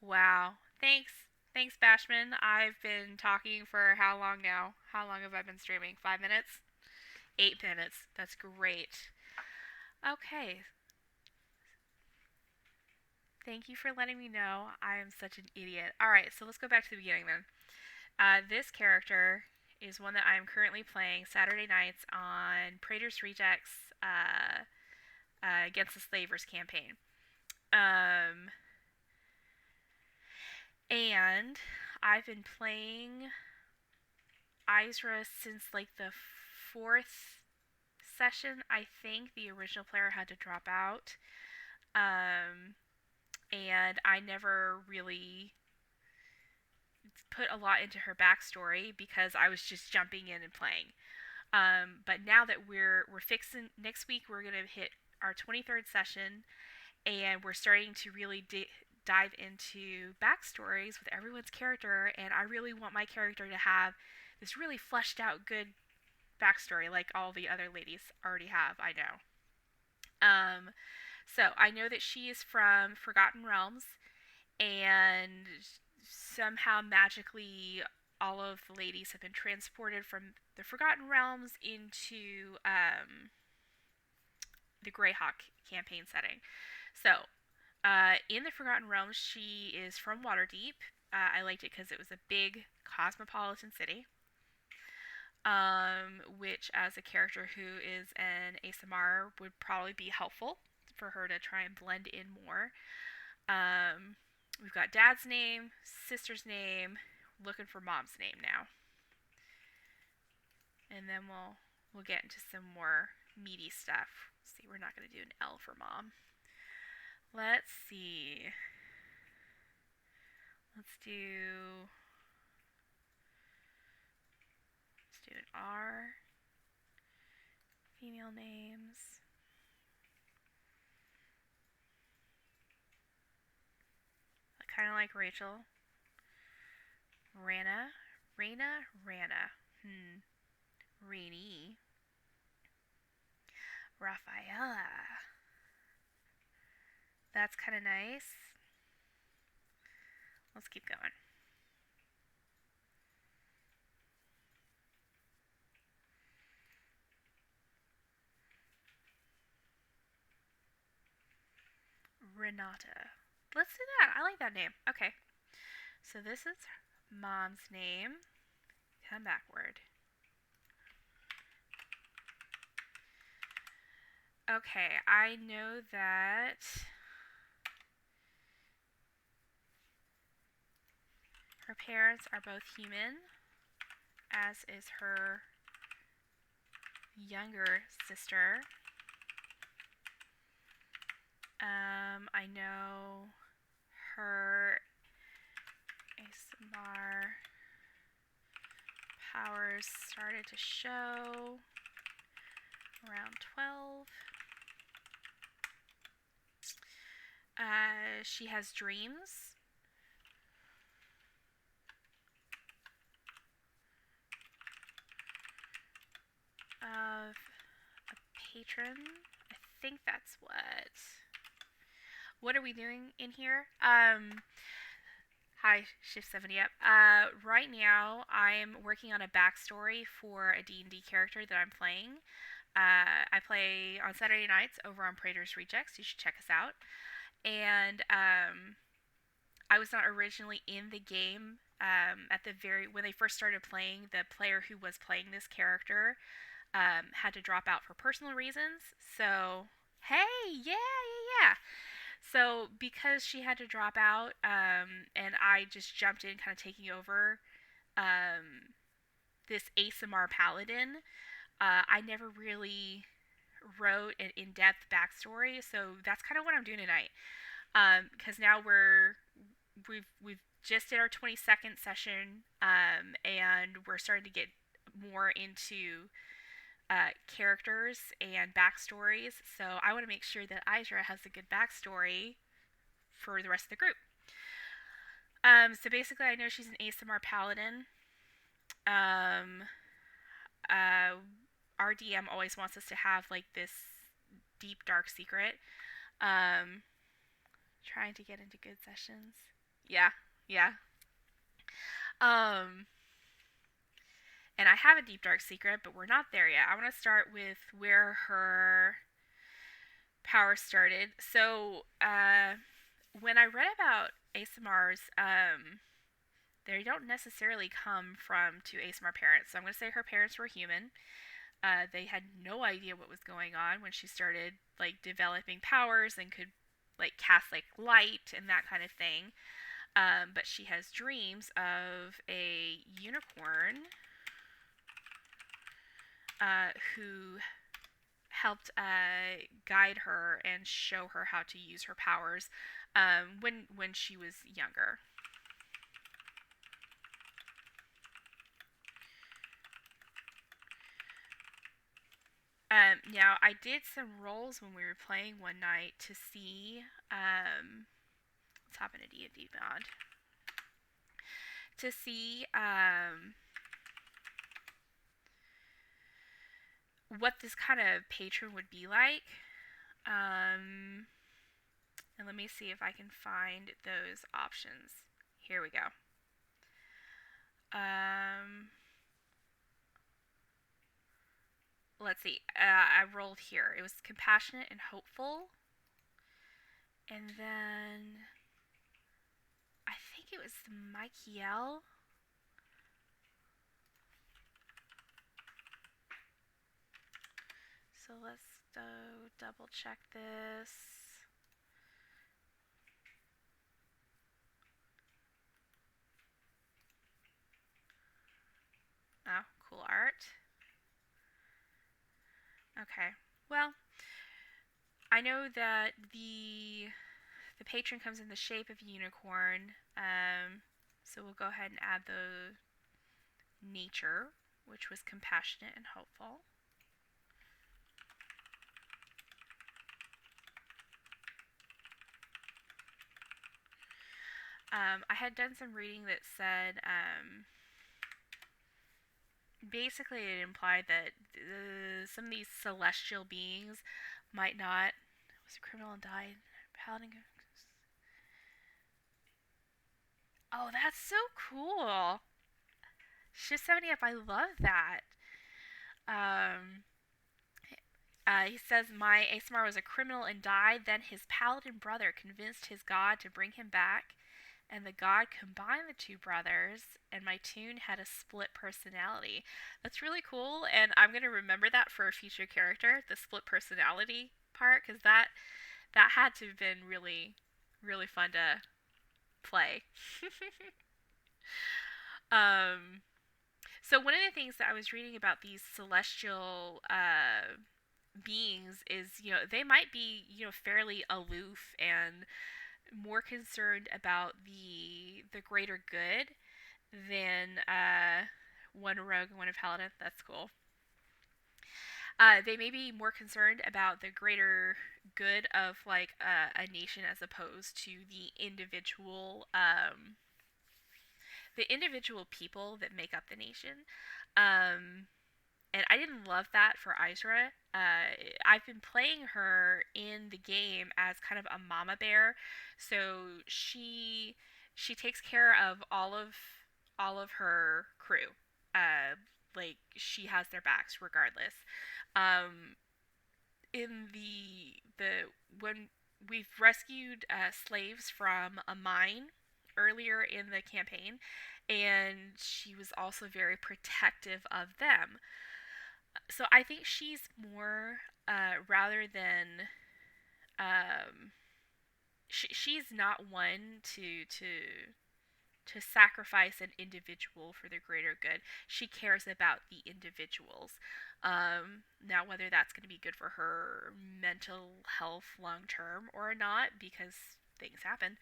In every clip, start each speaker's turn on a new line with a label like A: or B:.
A: Wow. Thanks, Bashman. I've been talking for how long now? How long have I been streaming? 5 minutes? 8 minutes. That's great. Okay. Thank you for letting me know. I am such an idiot. Alright, so let's go back to the beginning then. This character is one that I am currently playing Saturday nights on Praetor's Rejects Against the Slavers campaign. Um, and I've been playing Isra since like the fourth session. I think the original player had to drop out. Um, and I never really put a lot into her backstory because I was just jumping in and playing. But now that we're fixing next week, we're gonna hit our 23rd session, and we're starting to really dive into backstories with everyone's character. And I really want my character to have this really fleshed out, good backstory, like all the other ladies already have. I know. Um, so I know that she is from Forgotten Realms, and somehow magically all of the ladies have been transported from the Forgotten Realms into the Greyhawk campaign setting. So, in the Forgotten Realms, she is from Waterdeep. I liked it because it was a big cosmopolitan city, which, as a character who is an Aasimar, would probably be helpful for her to try and blend in more. Um, we've got dad's name, sister's name, looking for mom's name now, and then we'll get into some more meaty stuff. Let's see, we're not gonna do an L for mom. Let's see. Let's do an R. Female names. Kind of like Rachel. Rana. Rana. Rainy. Rafaela. That's kind of nice. Let's keep going. Renata. Let's do that. I like that name. Okay. So this is mom's name. Come backward. Okay, I know that her parents are both human, as is her younger sister. I know her Aasimar powers started to show around 12. She has dreams of a patron. I think that's what. What are we doing in here? Hi, Shift 70 up. Right now, I'm working on a backstory for a D&D character that I'm playing. I play on Saturday nights over on Praetor's Rejects. You should check us out. And I was not originally in the game. At the when they first started playing, the player who was playing this character had to drop out for personal reasons. So, hey, yeah. So, because she had to drop out, and I just jumped in, kind of taking over um, this Aasimar Paladin, I never really wrote an in-depth backstory. So that's kind of what I'm doing tonight. Because now we've just did our 22nd session, and we're starting to get more into characters and backstories. So I want to make sure that Isra has a good backstory for the rest of the group. So basically, I know she's an Aasimar Paladin. Um, our DM always wants us to have like this deep dark secret. Um, Trying to get into good sessions. Yeah, yeah. Um, and I have a deep dark secret, but we're not there yet. I want to start with where her power started. So, when I read about Aasimar's, they don't necessarily come from two Aasimar parents. So I'm going to say her parents were human. They had no idea what was going on when she started like developing powers and could like cast like light and that kind of thing. But she has dreams of a unicorn who helped guide her and show her how to use her powers when she was younger. Now I did some rolls when we were playing one night to see let's hop into D&D Beyond to see what this kind of patron would be like. Um, and let me see if I can find those options. Here we go. Um, let's see. I rolled here. It was compassionate and hopeful. And then I think it was Michael. So let's double check this. Oh, cool art. Okay. Well, I know that the patron comes in the shape of a unicorn. So we'll go ahead and add the nature, which was compassionate and hopeful. I had done some reading that said basically it implied that some of these celestial beings might not was a criminal and died. Paladin. Oh, that's so cool. Shift 70 up. I love that. Um, he says, my Aasimar was a criminal and died. Then his paladin brother convinced his god to bring him back, and the god combined the two brothers, and my toon had a split personality. That's really cool, and I'm going to remember that for a future character, the split personality part, because that had to have been really, really fun to play. um, so one of the things that I was reading about these celestial beings is, they might be, fairly aloof and more concerned about the greater good than one rogue and one paladin. That's cool. They may be more concerned about the greater good of like a nation as opposed to the individual people that make up the nation. And I didn't love that for Isra. I've been playing her in the game as kind of a mama bear, so she takes care of all of her crew. Like she has their backs regardless. Um, in the when we've rescued slaves from a mine earlier in the campaign, and she was also very protective of them. So I think she's more rather than she's not one to sacrifice an individual for the greater good. She cares about the individuals. Now, whether that's going to be good for her mental health long term or not, because things happen,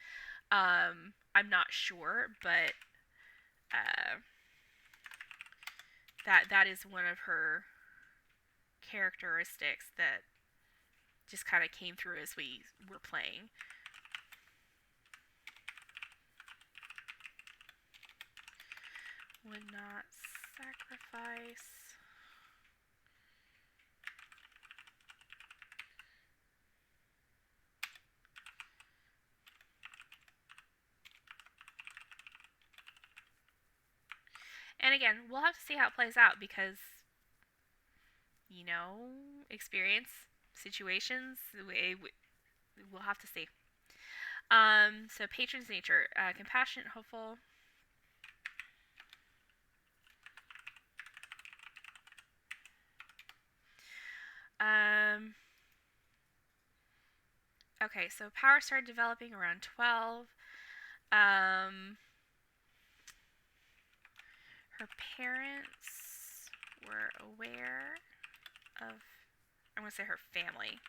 A: I'm not sure. But that is one of her characteristics that just kind of came through as we were playing. Would not sacrifice. And again, we'll have to see how it plays out because, experience, situations, we'll have to see. So patron's nature, compassionate, hopeful. Um, okay, so power started developing around 12. Um, her parents were aware of, I'm going to say her family.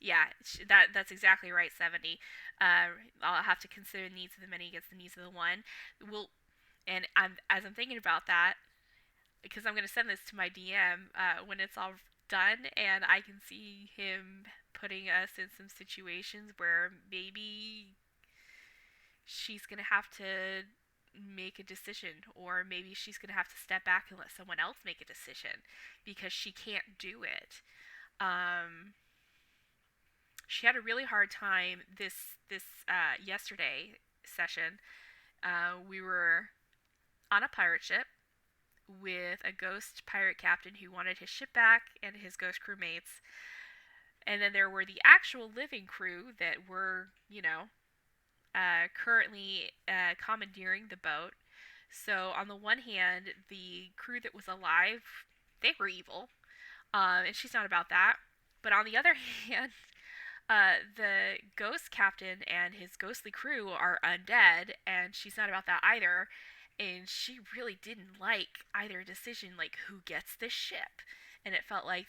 A: Yeah, that's exactly right, 70. I'll have to consider the needs of the many against the needs of the one. We'll, and as I'm thinking about that, because I'm going to send this to my DM when it's all done, and I can see him putting us in some situations where maybe she's going to have to make a decision, or maybe she's going to have to step back and let someone else make a decision because she can't do it. She had a really hard time this yesterday session. We were on a pirate ship with a ghost pirate captain who wanted his ship back and his ghost crewmates. And then there were the actual living crew that were, currently commandeering the boat. So on the one hand, the crew that was alive, they were evil, and she's not about that. But on the other hand, the ghost captain and his ghostly crew are undead, and she's not about that either. And she really didn't like either decision, like who gets this ship. And it felt like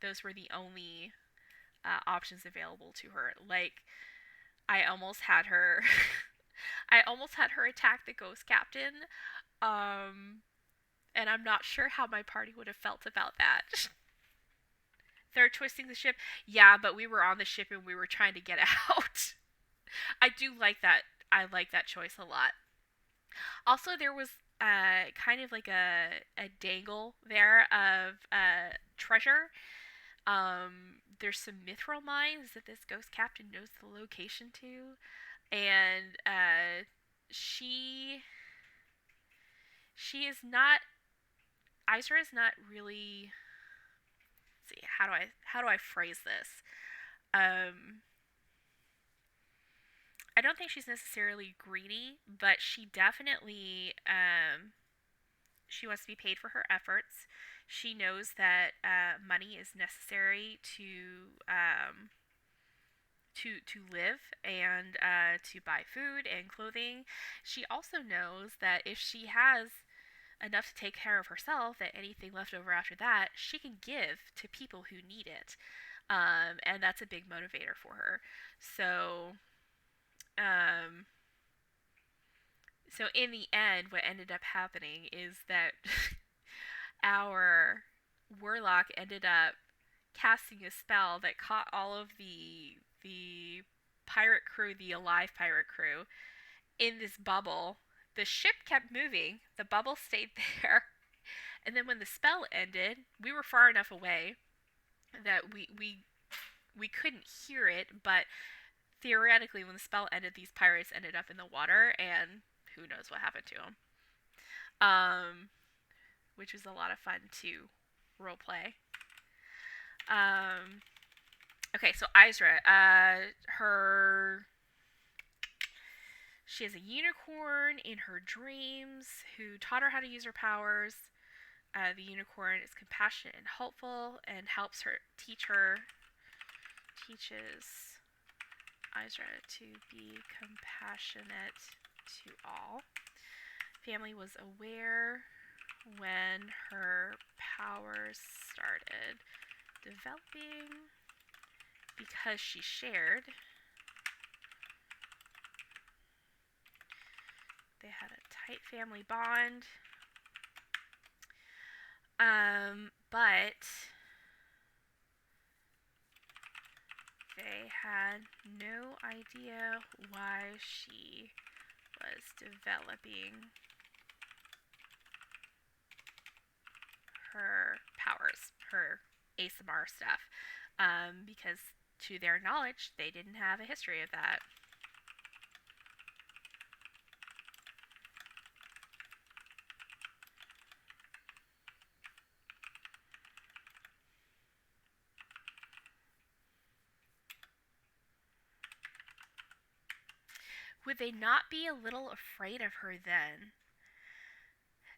A: those were the only options available to her. Like, I almost had her, I almost had her attack the ghost captain. Um, and I'm not sure how my party would have felt about that. They're twisting the ship. Yeah, but we were on the ship and we were trying to get out. I do like that. I like that choice a lot. Also, there was kind of like a dangle there of treasure. There's some mithril mines that this ghost captain knows the location to, and she is not. Isra is not really. Let's see, how do I phrase this? Um, I don't think she's necessarily greedy, but she definitely she wants to be paid for her efforts. She knows that money is necessary to live and to buy food and clothing. She also knows that if she has enough to take care of herself, that anything left over after that, she can give to people who need it. And that's a big motivator for her. So, um, so in the end, what ended up happening is that our warlock ended up casting a spell that caught all of the pirate crew, the alive pirate crew, in this bubble. The ship kept moving. The bubble stayed there. And then when the spell ended, we were far enough away that we couldn't hear it, but theoretically when the spell ended, these pirates ended up in the water and who knows what happened to them. Um which was a lot of fun to role play. Um okay, so Isra, she has a unicorn in her dreams who taught her how to use her powers. The unicorn is compassionate and helpful and helps her teaches Isra to be compassionate to all. Family was aware when her powers started developing because she shared. They had a tight family bond. But they had no idea why she was developing her powers, her Aasimar stuff, because to their knowledge, they didn't have a history of that. Would they not be a little afraid of her then?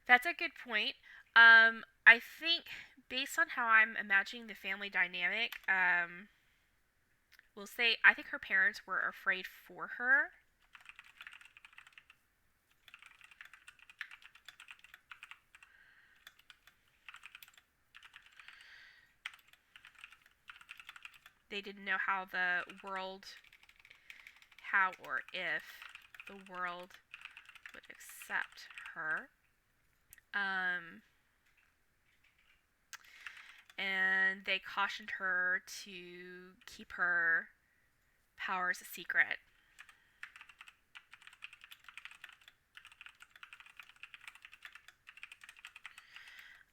A: That's a good point. I think based on how I'm imagining the family dynamic, we'll say I think her parents were afraid for her. They didn't know how or if the world would accept her. And they cautioned her to keep her powers a secret.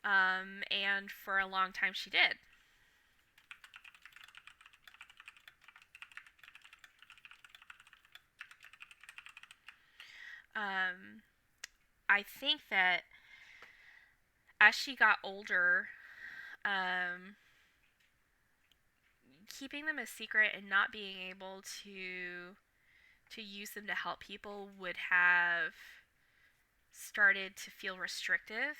A: And for a long time she did. I think that as she got older, keeping them a secret and not being able to use them to help people would have started to feel restrictive.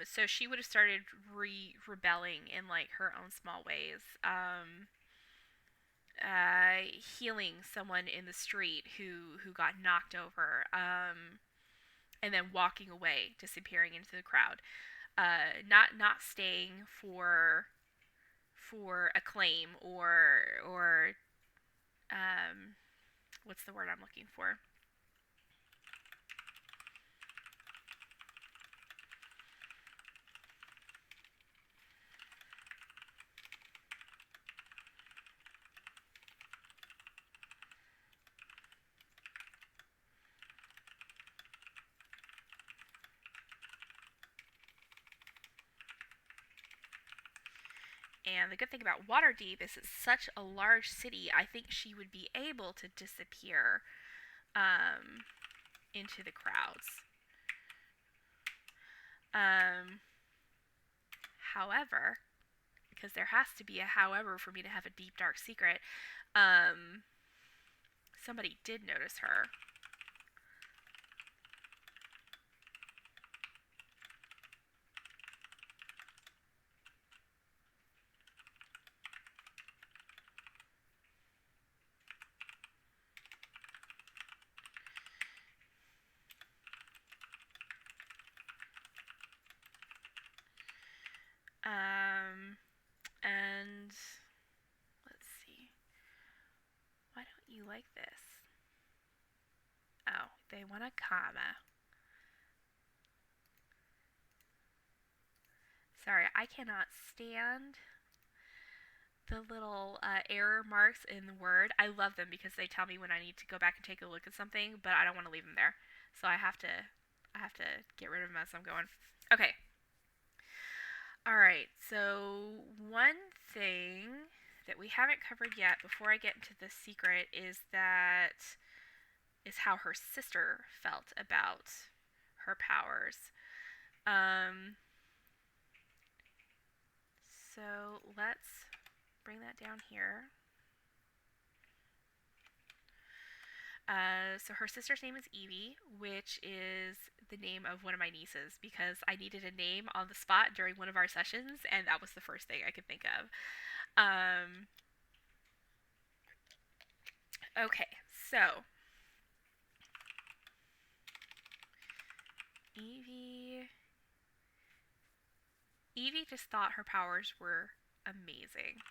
A: So she would have started rebelling in like her own small ways. Healing someone in the street who got knocked over, and then walking away, disappearing into the crowd. Not staying for acclaim or what's the word I'm looking for? And the good thing about Waterdeep is it's such a large city, I think she would be able to disappear into the crowds. However, because there has to be a however for me to have a deep, dark secret, somebody did notice her. And let's see. Why don't you like this? Oh, they want a comma. Sorry, I cannot stand the little error marks in the Word. I love them because they tell me when I need to go back and take a look at something, but I don't want to leave them there. So I have to get rid of them as I'm going. Okay. All right. So one thing that we haven't covered yet before I get into the secret is how her sister felt about her powers. So let's bring that down here. So her sister's name is Evie, which is the name of one of my nieces because I needed a name on the spot during one of our sessions, and that was the first thing I could think of. Okay, so Evie just thought her powers were amazing.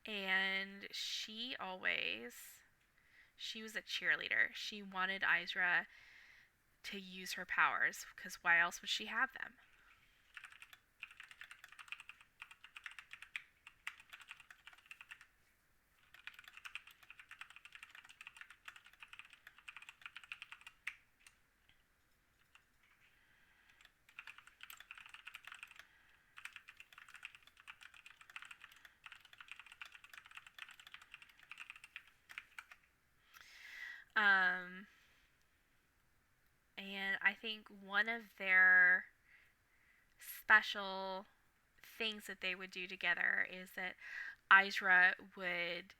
A: And she was a cheerleader. She wanted Isra to use her powers because why else would she have them? think one of their special things that they would do together is that Isra would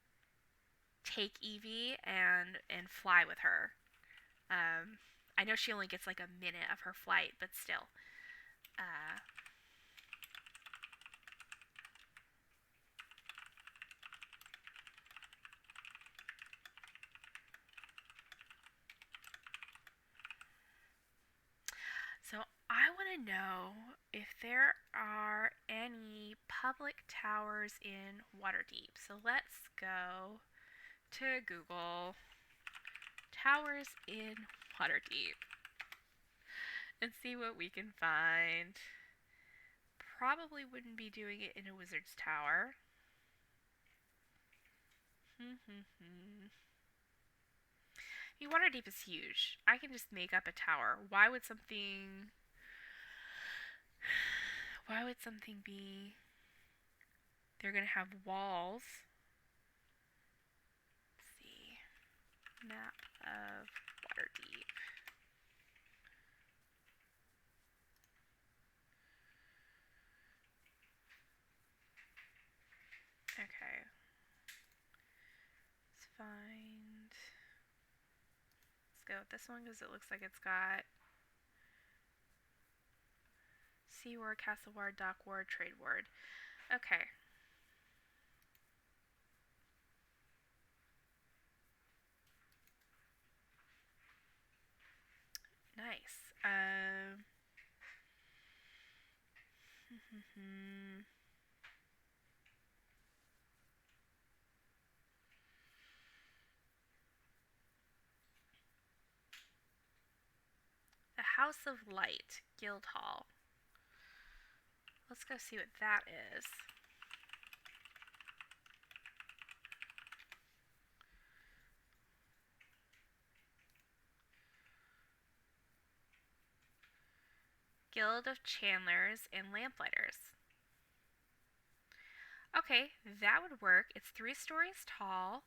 A: take Evie and fly with her. I know she only gets like a minute of her flight, but still. Uh, so I want to know if there are any public towers in Waterdeep. So let's go to Google towers in Waterdeep and see what we can find. Probably wouldn't be doing it in a wizard's tower. Waterdeep is huge. I can just make up a tower. Why would something be they're gonna have walls? Let's see. Map of Waterdeep. Okay. Let's find. Let's go with this one because it looks like it's got Sea Ward, Castle Ward, Dock Ward, Trade Ward. Okay. Nice. The House of Light, Guildhall. Let's go see what that is. Guild of Chandlers and Lamplighters. Okay, that would work. It's 3 stories tall.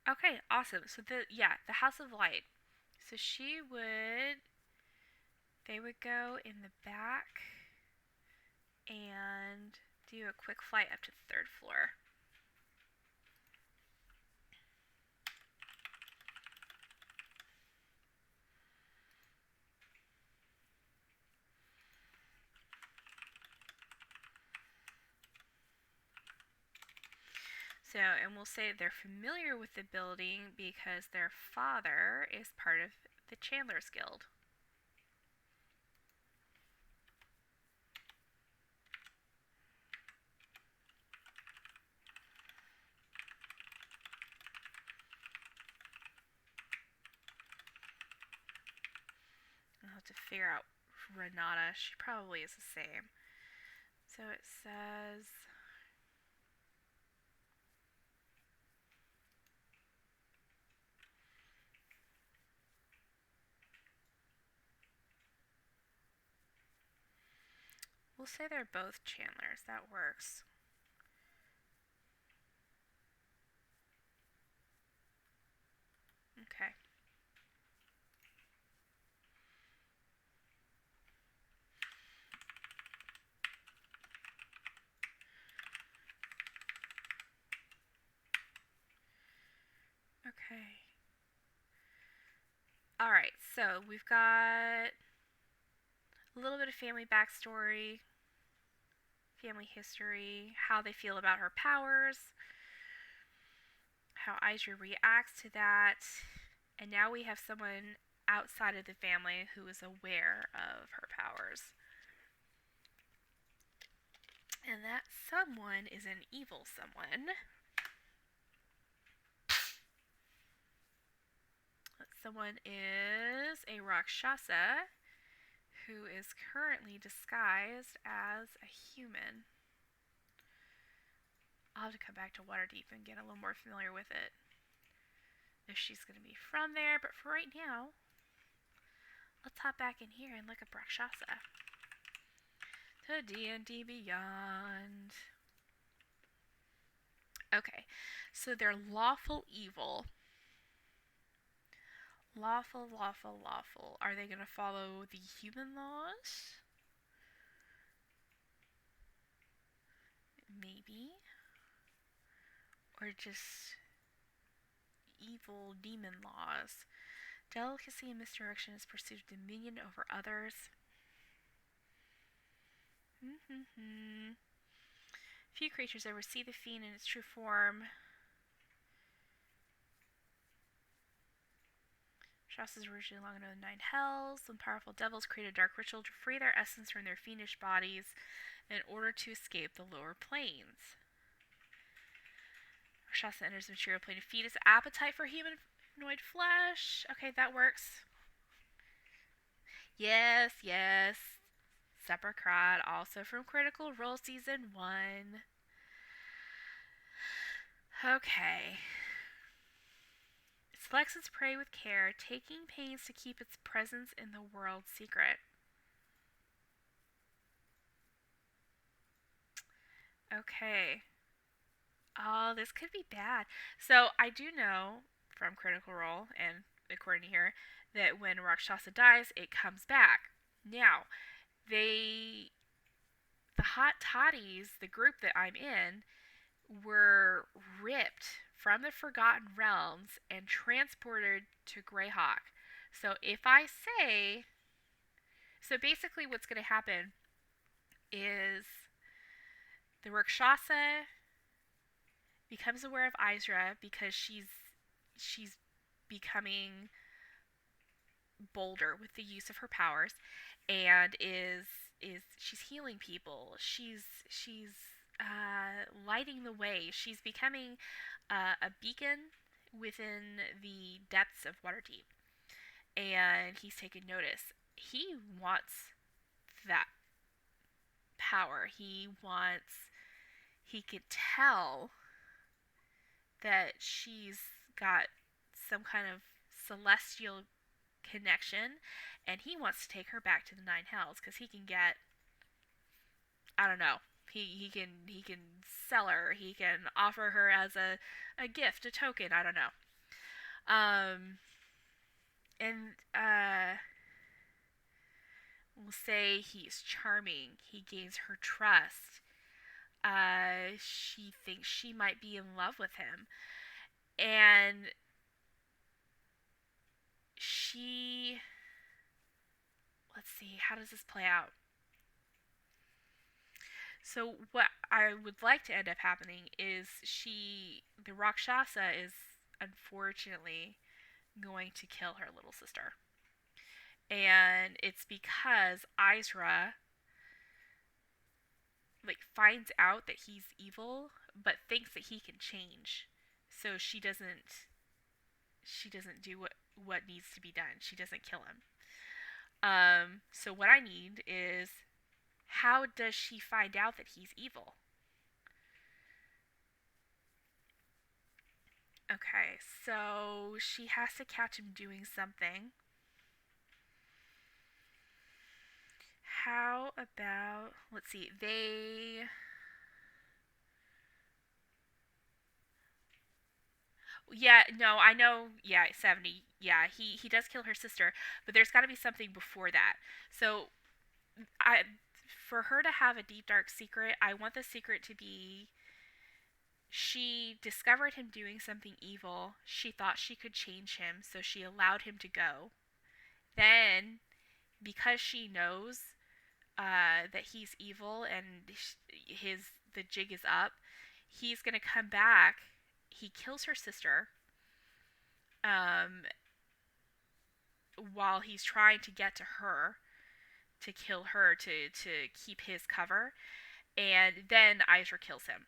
A: Okay, awesome. So the House of Light. So they would go in the back and do a quick flight up to the 3rd floor. So, and we'll say they're familiar with the building because their father is part of the Chandler's Guild. I'll have to figure out Renata. She probably is the same. So it says... We'll say they're both Chandlers. That works. Okay. Okay. Alright, so we've got a little bit of family backstory, family history, how they feel about her powers, how Isra reacts to that, and now we have someone outside of the family who is aware of her powers. And that someone is an evil someone. That someone is a Rakshasa who is currently disguised as a human. I'll have to come back to Waterdeep and get a little more familiar with it. If she's going to be from there, but for right now, let's hop back in here and look at Rakshasa. to D&D Beyond. Okay, so they're lawful evil. Lawful, lawful, lawful. Are they going to follow the human laws? Maybe. Or just evil demon laws. Delicacy and misdirection is pursuit of dominion over others. Few creatures ever see the fiend in its true form. Shasta's originally long known nine hells. Some powerful devils create a dark ritual to free their essence from their fiendish bodies in order to escape the lower planes. Shasta enters the material plane to feed its appetite for humanoid flesh. Okay, that works. Yes, yes. Sepulchra, also from Critical Role Season 1. Okay. It selects its prey with care, taking pains to keep its presence in the world secret. Okay. Oh, this could be bad. So, I do know from Critical Role, and according to here, that when Rakshasa dies, it comes back. Now, the Hot Toddies, the group that I'm in, were ripped from the Forgotten Realms and transported to Greyhawk. So if I say, so basically what's going to happen is the Rakshasa becomes aware of Isra because she's becoming bolder with the use of her powers, and is she's healing people. She's lighting the way. She's becoming a beacon within the depths of Waterdeep, and he's taken notice. He wants that power. He could tell that she's got some kind of celestial connection, and he wants to take her back to the Nine Hells because he can get, I don't know, he can sell her, he can offer her as a gift, a token, I don't know. And we'll say he's charming, he gains her trust. She thinks she might be in love with him, and let's see, how does this play out? So what I would like to end up happening is the Rakshasa is unfortunately going to kill her little sister. And it's because Isra finds out that he's evil but thinks that he can change. So she doesn't do what needs to be done. She doesn't kill him. So what I need is, how does she find out that he's evil? Okay, so she has to catch him doing something. How about, let's see, yeah, no, I know, yeah, 70, yeah, he does kill her sister, but there's got to be something before that. So, I, for her to have a deep, dark secret, I want the secret to be she discovered him doing something evil. She thought she could change him, so she allowed him to go. Then, because she knows that he's evil and the jig is up, he's gonna come back. He kills her sister. Um, while he's trying to get to her, to kill her, to keep his cover, and then Isra kills him,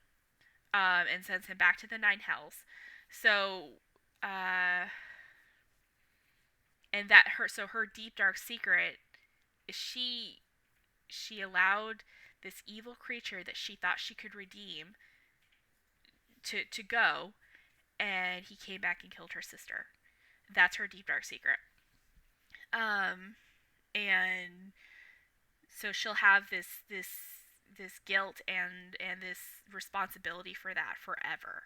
A: and sends him back to the Nine Hells. So, and her deep dark secret is she allowed this evil creature that she thought she could redeem to go, and he came back and killed her sister. That's her deep dark secret. And So she'll have this guilt and this responsibility for that forever.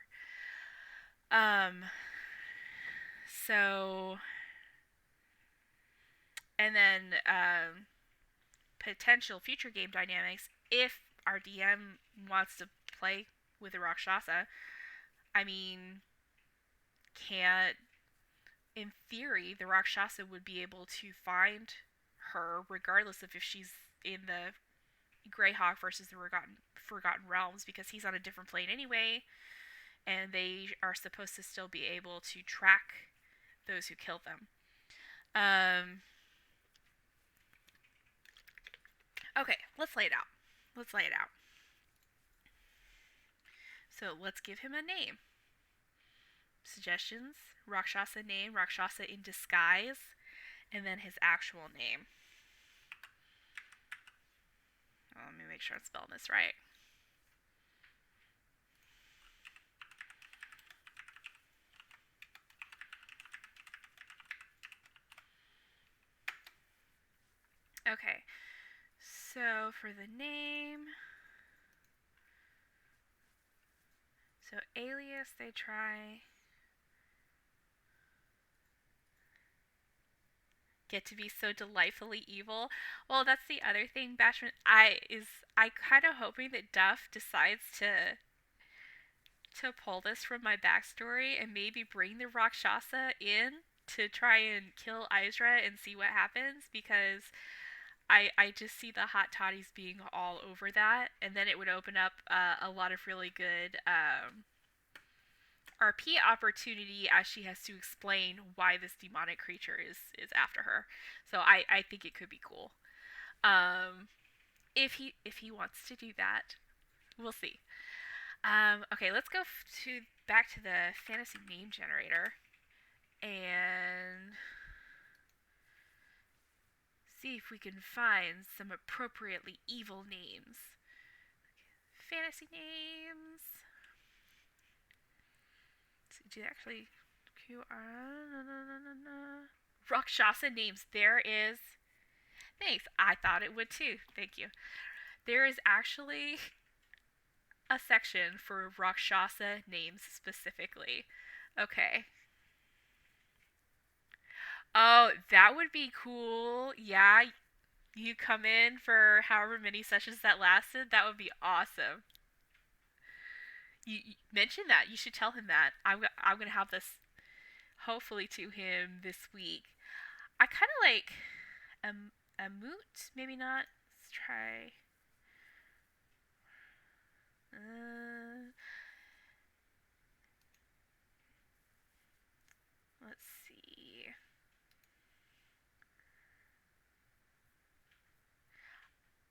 A: Um so and then potential future game dynamics, if our DM wants to play with a Rakshasa, I mean, can't in theory the Rakshasa would be able to find her regardless of if she's in the Greyhawk versus the Forgotten Realms, because he's on a different plane anyway, and they are supposed to still be able to track those who killed them. Okay, let's lay it out. Let's lay it out. So let's give him a name. Suggestions: Rakshasa name, Rakshasa in disguise, and then his actual name. Oh, let me make sure I'm spelling this right. Okay, so for the name, so alias, they try get to be so delightfully evil. Well, that's the other thing, Bashman. I kind of hoping that Duff decides to pull this from my backstory and maybe bring the Rakshasa in to try and kill Isra and see what happens, because I just see the hot toddies being all over that, and then it would open up a lot of really good RP opportunity as she has to explain why this demonic creature is after her. So I think it could be cool. Um, if he wants to do that, we'll see. Okay, let's go back to the fantasy name generator and see if we can find some appropriately evil names. Fantasy names. Do you actually Rakshasa names? There is. Thanks. I thought it would too. Thank you. There is actually a section for Rakshasa names specifically. Okay. Oh, that would be cool. Yeah, you come in for however many sessions that lasted. That would be awesome. You mentioned that. You should tell him that. I'm gonna have this hopefully to him this week. I kind of like a moot. Maybe not. Let's try. Let's see.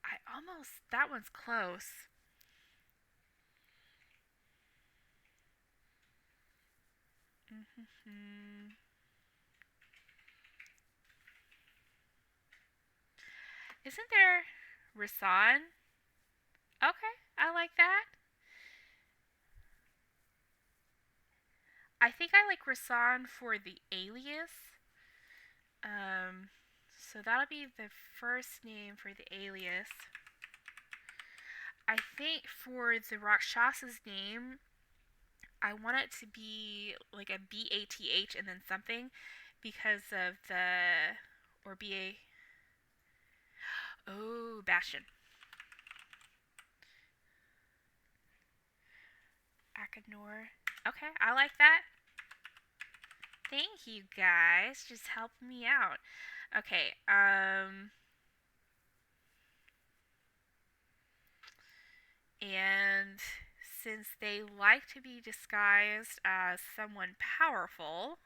A: I almost. That one's close. Isn't there Rasan? Okay, I like that. I think I like Rasan for the alias. So that'll be the first name for the alias. I think for the Rakshasa's name, I want it to be like a BATH and then something, because of the or BA. Oh, Bastion. Akadnor. Okay, I like that. Thank you guys. Just help me out. Okay, and since they like to be disguised as someone powerful,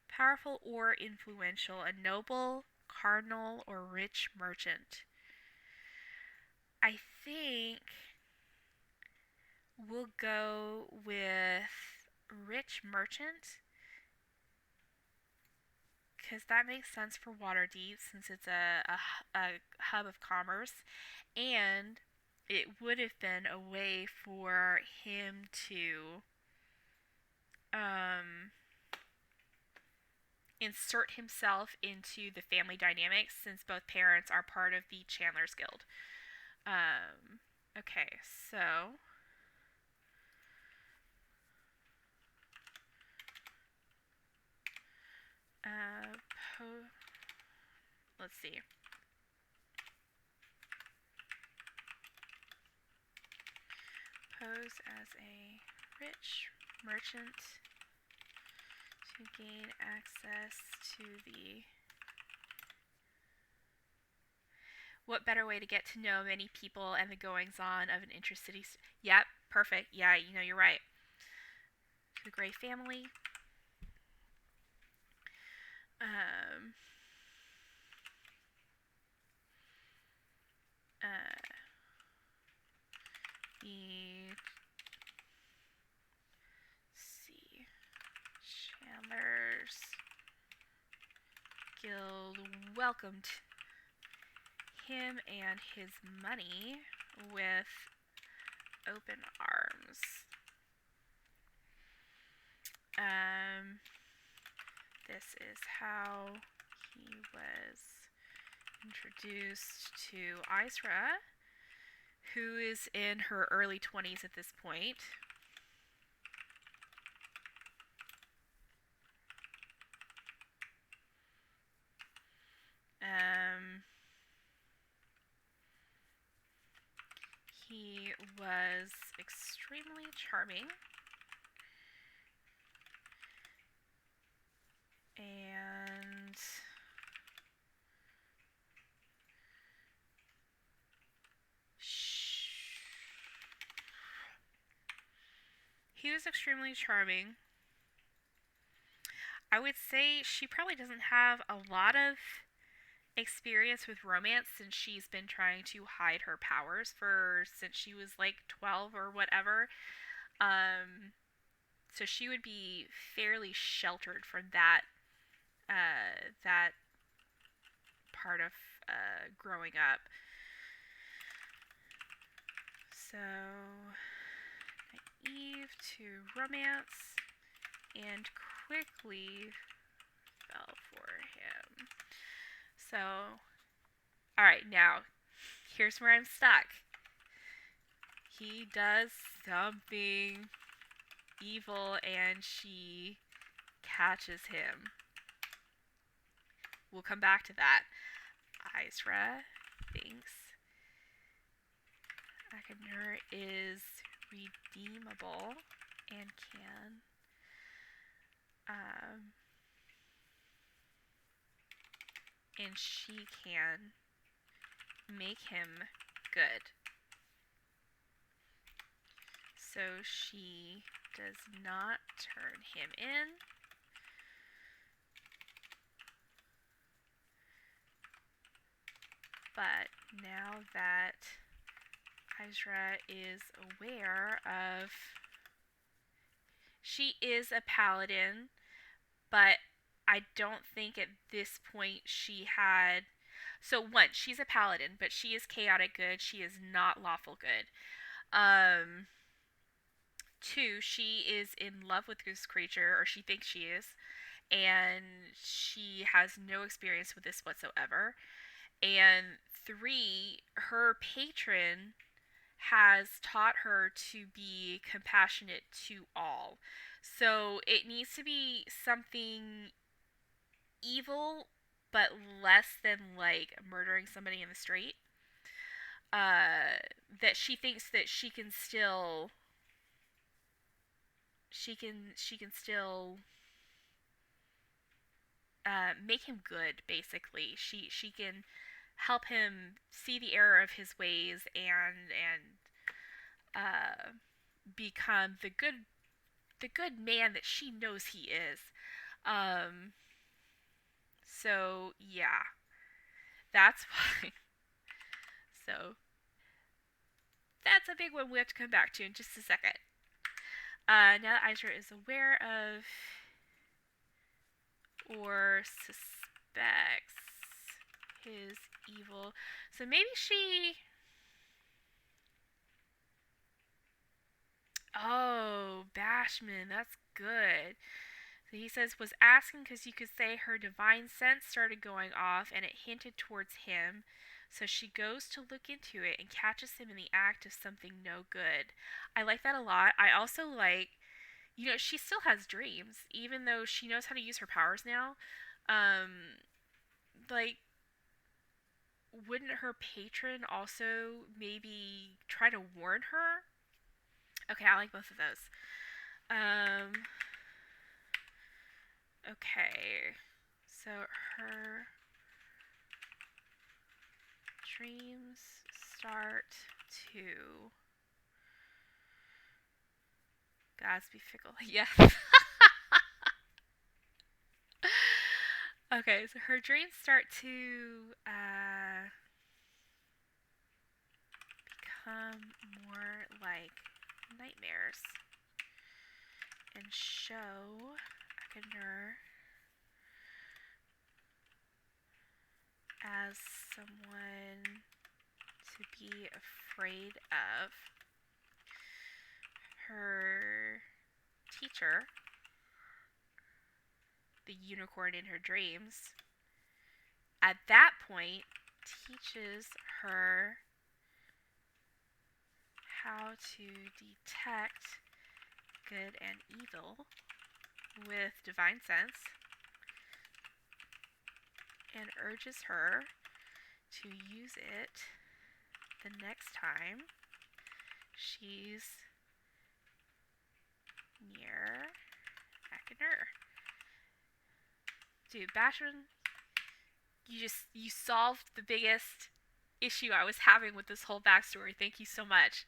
A: powerful or influential, a noble, cardinal, or rich merchant. I think we'll go with rich merchant, because that makes sense for Waterdeep since it's a hub of commerce, and it would have been a way for him to insert himself into the family dynamics since both parents are part of the Chandler's Guild. Okay, so let's see. Pose as a rich merchant to gain access to the... What better way to get to know many people and the goings-on of an intercity... Yep, perfect. Yeah, you're right. The Grey family. See, Chandler's Guild welcomed him and his money with open arms. This is how he was introduced to Isra, who is in her early 20s at this point. He was extremely charming. And he was extremely charming. I would say she probably doesn't have a lot of experience with romance since she's been trying to hide her powers since she was like 12 or whatever. So she would be fairly sheltered from that part of growing up. So naive to romance and quickly fell for him. So, alright, now, here's where I'm stuck. He does something evil and she catches him. We'll come back to that. Isra thinks Akenur is redeemable and can and she can make him good. So she does not turn him in. But now that Isra is aware of... She is a paladin, but I don't think at this point she had... So one, she's a paladin, but she is chaotic good. She is not lawful good. Two, she is in love with this creature, or she thinks she is, and she has no experience with this whatsoever. And three, her patron has taught her to be compassionate to all. So it needs to be something evil, but less than like murdering somebody in the street. That she thinks that she can still make him good. Basically, she can help him see the error of his ways and become the good man that she knows he is. So yeah, that's why. So that's a big one we have to come back to in just a second. Now that Isra is aware of or suspects his evil, so maybe she... Oh, Bashman, that's good. So he says, was asking because you could say her divine sense started going off and it hinted towards him. So she goes to look into it and catches him in the act of something no good. I like that a lot. I also like, she still has dreams, even though she knows how to use her powers now. Um, like, wouldn't her patron also maybe try to warn her? Okay, I like both of those. Okay. So her dreams start to Gatsby fickle. Yes. Okay, so her dreams start to become more like nightmares and show Akaner as someone to be afraid of. Her teacher, the unicorn in her dreams, at that point teaches her how to detect good and evil with divine sense and urges her to use it the next time she's near Akaner. Dude, Bashman, you solved the biggest issue I was having with this whole backstory. Thank you so much.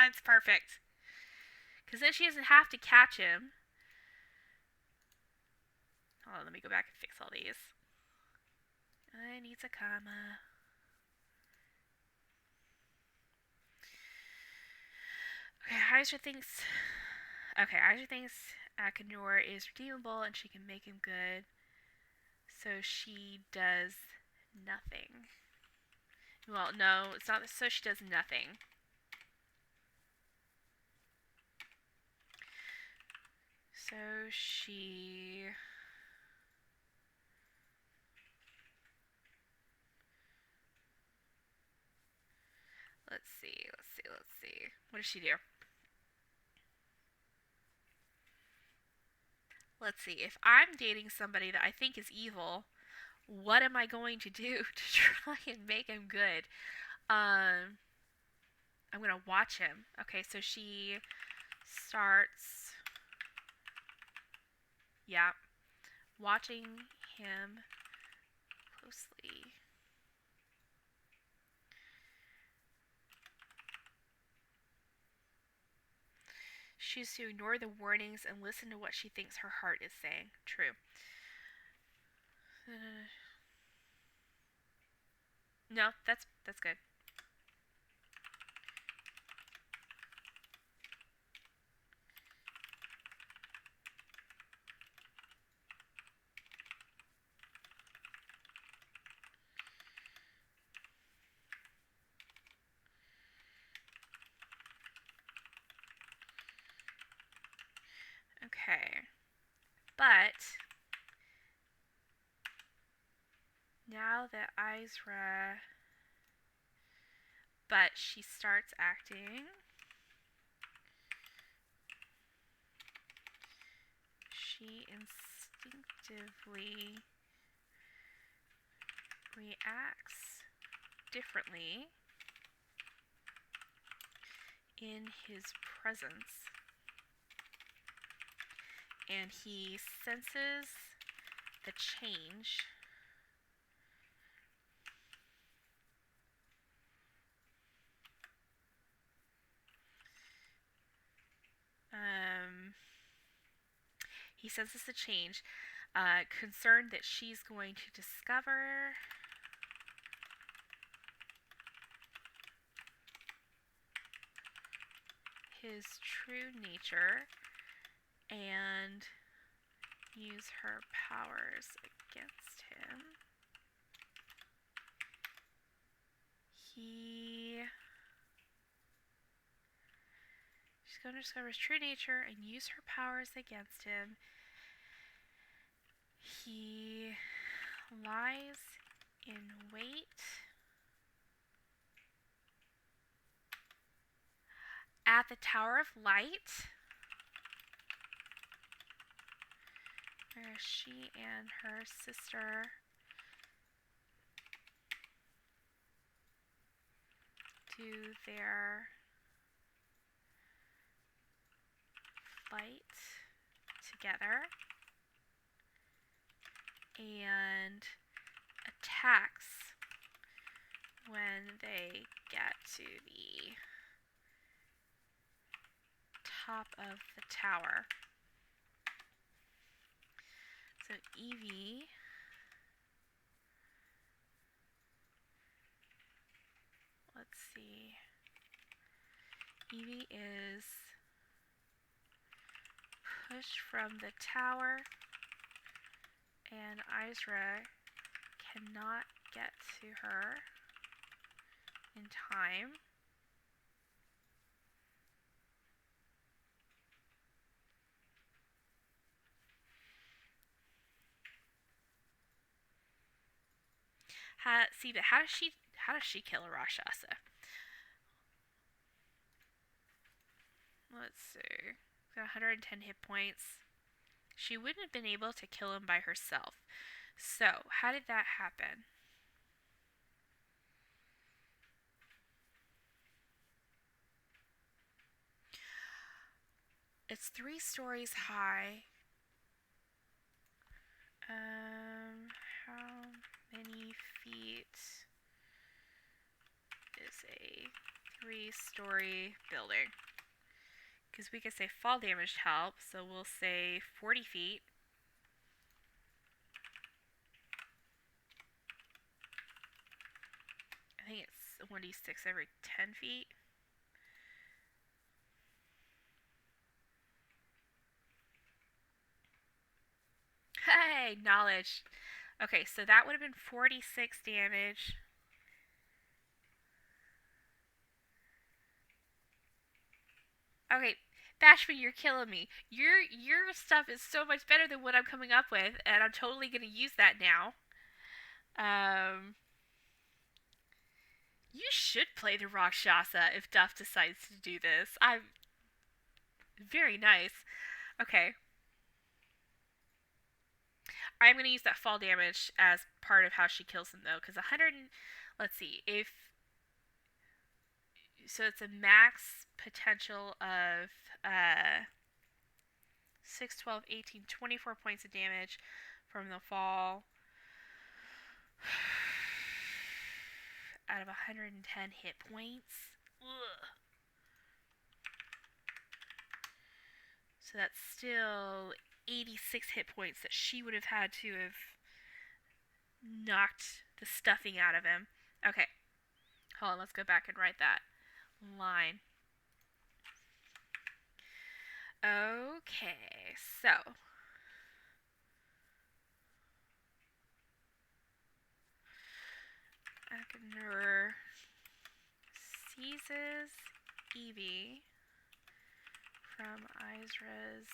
A: It's perfect. Because then she doesn't have to catch him. Hold on, let me go back and fix all these. I need a comma. Okay, Isra thinks Akanor is redeemable and she can make him good. So she does nothing. Well, no, it's not so she does nothing. So she... Let's see. What does she do? Let's see. If I'm dating somebody that I think is evil, what am I going to do to try and make him good? I'm gonna watch him. Okay, so she starts, watching him closely. She's to ignore the warnings and listen to what she thinks her heart is saying. True. No, that's good. Okay. But now that Isra... But she starts acting. She instinctively reacts differently in his presence. And he senses the change. He senses the change, concerned that she's going to discover his true nature and use her powers against him. She's going to discover his true nature and use her powers against him. He lies in wait at the Tower of Light, where she and her sister do their fight together, and attacks when they get to the top of the tower. So Evie let's see. Evie is pushed from the tower, and Isra cannot get to her in time. But how does she kill a Rakshasa? Let's see. Got 110 hit points. She wouldn't have been able to kill him by herself. So, how did that happen? It's 3 stories high. How many feet is a 3-story building? Because we could say fall damage help, so we'll say 40 feet. I think it's 1d6 every 10 feet. Hey, knowledge. Okay, so that would have been 46 damage. Okay, Bashman, you're killing me. Your stuff is so much better than what I'm coming up with, and I'm totally gonna use that now. You should play the Rakshasa if Duff decides to do this. I'm very nice. Okay. I'm going to use that fall damage as part of how she kills him, though, because 100. Let's see. So it's a max potential of 6, 12, 18, 24 points of damage from the fall out of 110 hit points. Ugh. So that's still 86 hit points that she would have had to have knocked the stuffing out of him. Okay. Hold on, let's go back and write that line. Okay, so Agner seizes Evie from Isra's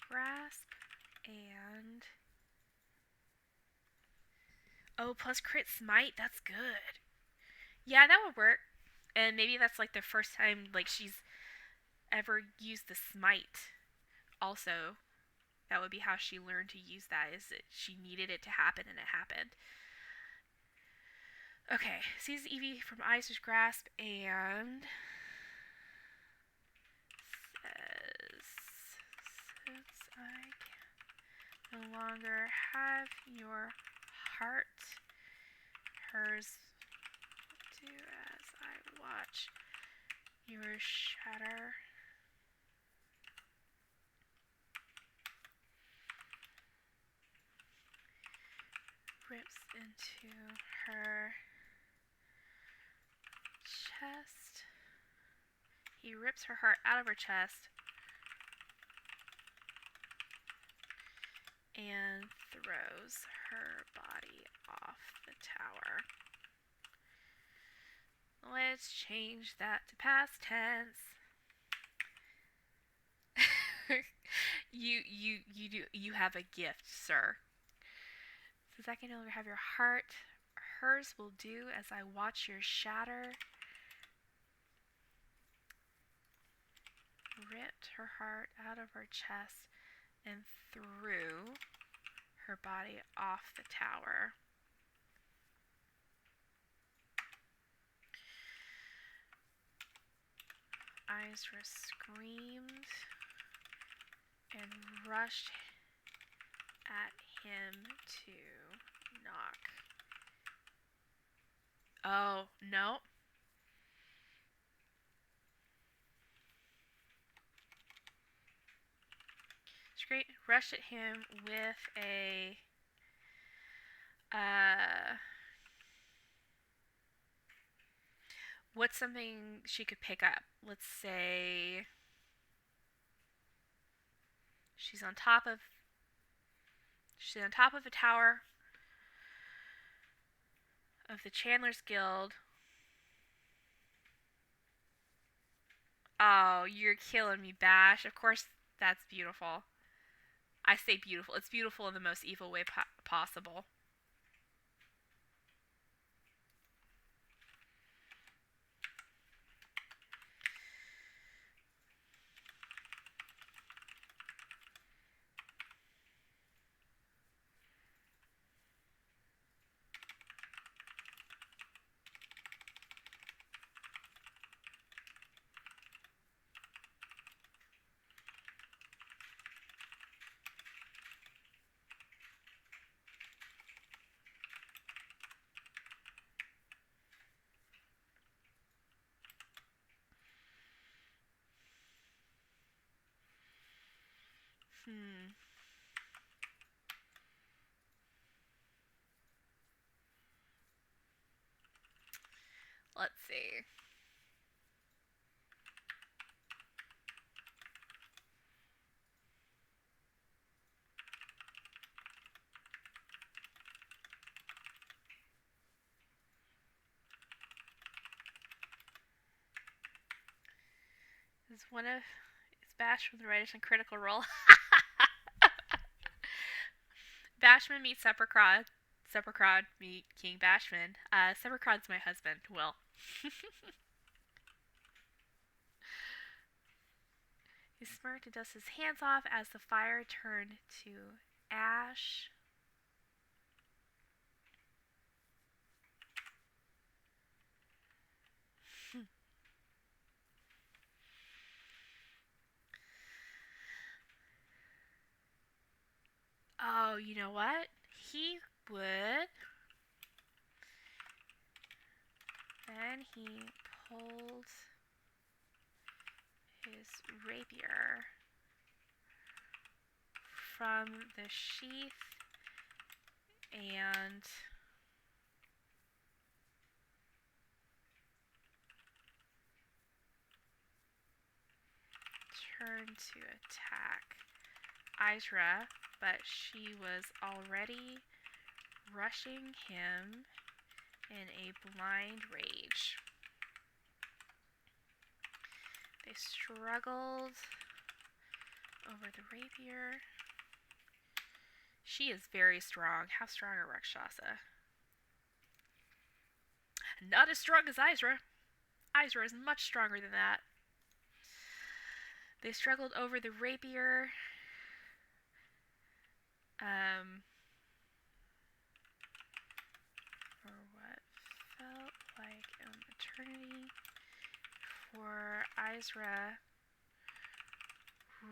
A: grasp and plus crit smite, that's good. Yeah, that would work. And maybe that's like the first time like she's ever used the smite. Also, that would be how she learned to use that, is that she needed it to happen and it happened. Okay, seizes Evie from Isa's grasp and says, since I no longer have your heart, hers do as I watch your shatter. Rips into her chest. He rips her heart out of her chest and throws her body off the tower. Let's change that to past tense. You have a gift, sir. Since I can no longer have your heart, hers will do as I watch yours shatter. Ripped her heart out of her chest and threw her body off the tower. Isra screamed and rushed at him to knock. Oh, no. Great. Rushed at him with a what's something she could pick up? Let's say she's on top of a tower of the Chandler's Guild. Oh, you're killing me, Bash. Of course, that's beautiful. I say beautiful. It's beautiful in the most evil way possible. Let's see. Is Bash from the writers on Critical Role? Bashman meets Seppercrod. Seppercrod meet King Bashman. Seppercrod's my husband, Will. He smirked and dusted his hands off as the fire turned to ash. Oh, you know what? He would. Then he pulled his rapier from the sheath and turned to attack Isra, but she was already rushing him in a blind rage. They struggled over the rapier. She is very strong. How strong are Rakshasa? Not as strong as Isra. Isra is much stronger than that. They struggled over the rapier. For what felt like an eternity, for Isra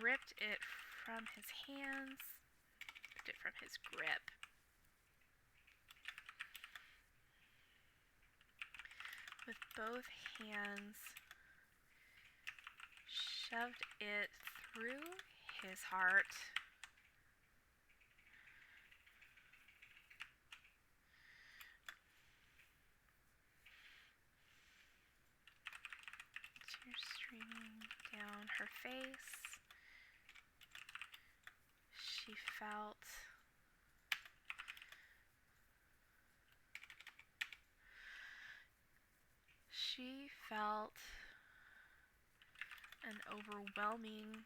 A: ripped it from his hands, ripped it from his grip. With both hands, shoved it through his heart. Tears streaming down her face. She felt an overwhelming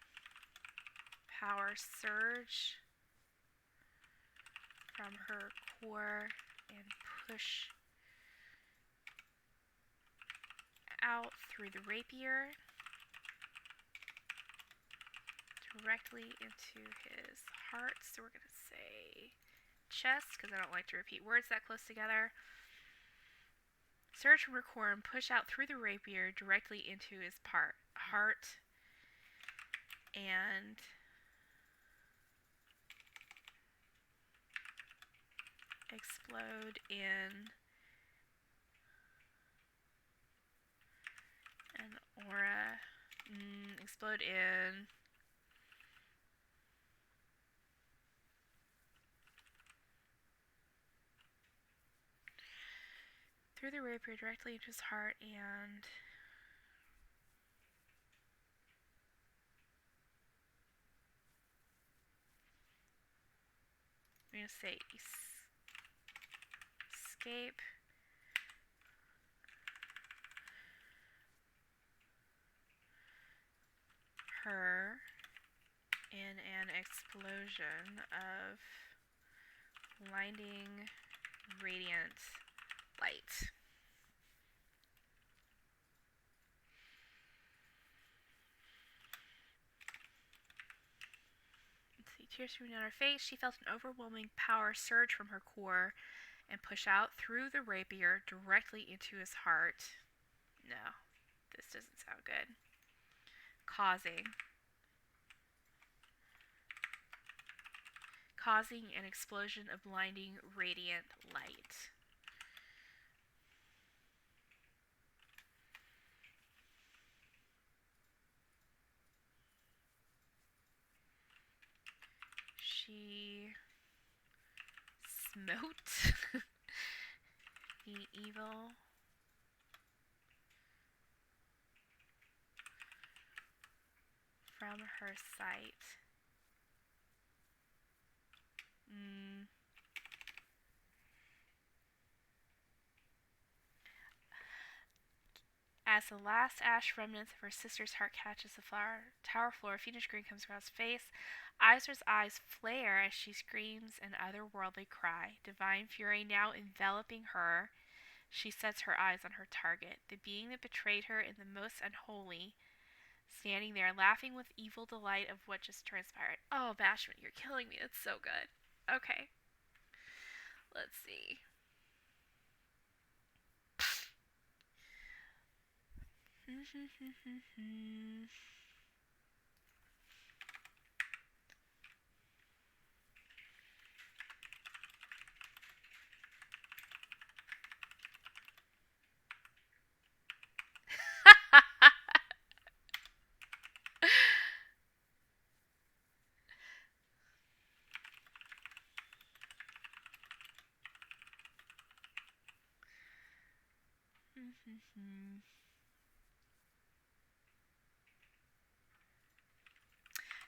A: power surge from her core and push out through the rapier directly into his heart. So we're going to say chest, because I don't like to repeat words that close together. Surge from her core and push out through the rapier directly into his heart. And explode in an aura. Explode in through the rapier directly into his heart, and I'm going to say escape her in an explosion of blinding radiant light. Let's see, tears streaming down her face. She felt an overwhelming power surge from her core and push out through the rapier directly into his heart. No, this doesn't sound good. Causing an explosion of blinding radiant light. She smote the evil from her sight. As the last ash remnants of her sister's heart catches the tower floor, a fiendish grin comes across her face. Isra's eyes flare as she screams an otherworldly cry. Divine fury now enveloping her, she sets her eyes on her target, the being that betrayed her in the most unholy, standing there laughing with evil delight of what just transpired. Oh, Bashman, you're killing me. It's so good. Okay. Let's see.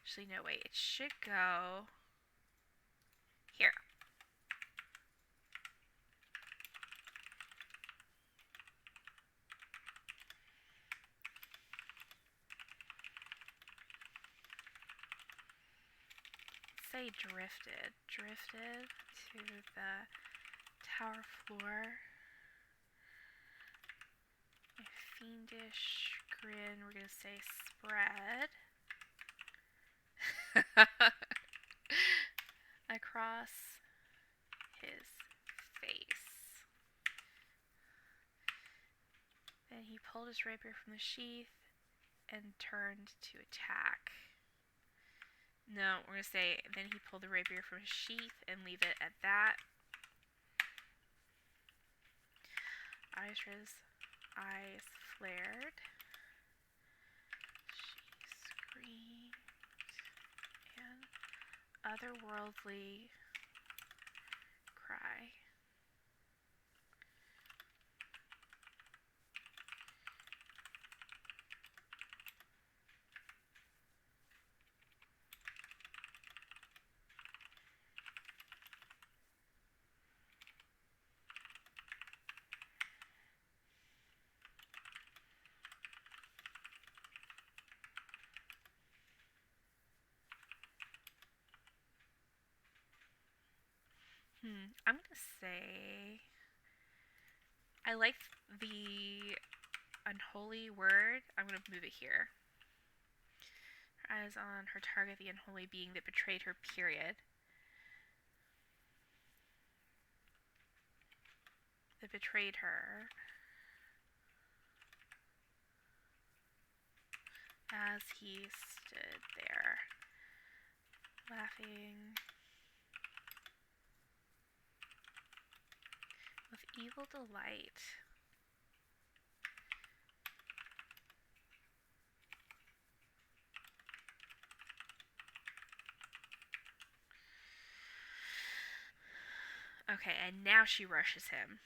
A: Actually, no, wait. It should go here. Say drifted. Drifted to the tower floor. A fiendish grin. We're going to say spread. Across his face. Then he pulled his rapier from the sheath and turned to attack. No, we're going to say then he pulled the rapier from his sheath and leave it at that. Isra's eyes flared. She screamed an otherworldly cry. I'm gonna say I like the unholy word. I'm gonna move it here. Her eyes on her target, the unholy being that betrayed her, period. That betrayed her. As he stood there, laughing with evil delight. Okay, and now she rushes him.